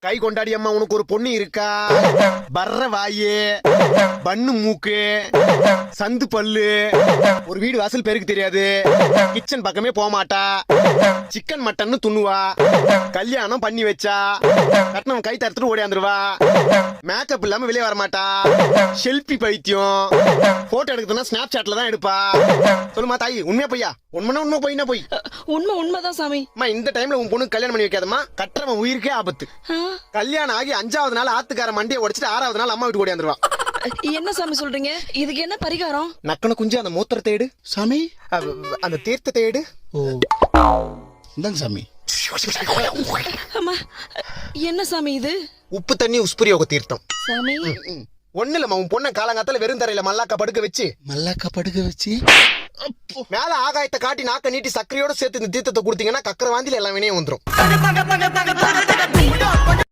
கை கொண்டாடி அம்மா உனக்கு ஒரு பொண்ணு இருக்கா? பர்ற வாயு, பண்ணு மூக்கு, சந்து பல்லு, ஒரு வீடு வாசல் பேருக்கு தெரியாது, கிச்சன் பக்கமே போக மாட்டா, சிக்கன் மட்டன் துண்ணுவா, கல்யாணம் பண்ணி வச்சா கட்டணம் கை தடுத்துட்டு ஓடியாந்துருவா, மேக்கப் இல்லாம வெளியே வர மாட்டா, செல்ஃபி பைத்தியம், போட்டோ எடுக்கிறதுனா ஸ்னாப் சாட்ல தான் எடுப்பா. சொல்லுமா தாயி, உண்மையா பொய்யா? உண்மை பொய்னா பொய். உண்மைதான் சாமி. அம்மா இந்த டைம்ல உன் பொண்ணு கல்யாணம் பண்ணி வைக்காதம்மா, கட்டுறவன் உயிருக்கே ஆபத்து. கல்யாணம் ஆகி 5வது நாள் ஆத்துக்கார மண்டியை உடைச்சிட்டு 6வது நாள் அம்மா வீட்டு ஓடியாந்துருவா. என்ன சாமி சொல்றீங்க? இதுக்கு என்ன பரிகாரம்? நக்கன குஞ்சு அந்த மூத்திரத்தை எடு சாமி. அந்த தீர்த்தத்தை எடு. இந்தாங்க சாமி. அம்மா, என்ன சாமி இது? உப்பு தண்ணி உஸ்புரியோக தீர்த்தம். சாமி ஒண்ணு இல்லம்மா, உன் பொண்ணை காலங்காத்தால வெறும் தரையில மல்லாக்கா படுக்க வச்சு மேல ஆகாயத்தை காட்டி நாக்க நீட்டி சக்கரையோட சேர்த்து இந்த தீர்த்தத்தை கொடுத்தீங்கன்னா கக்கர வாந்தில எல்லாம் வினையும் வந்துரும்.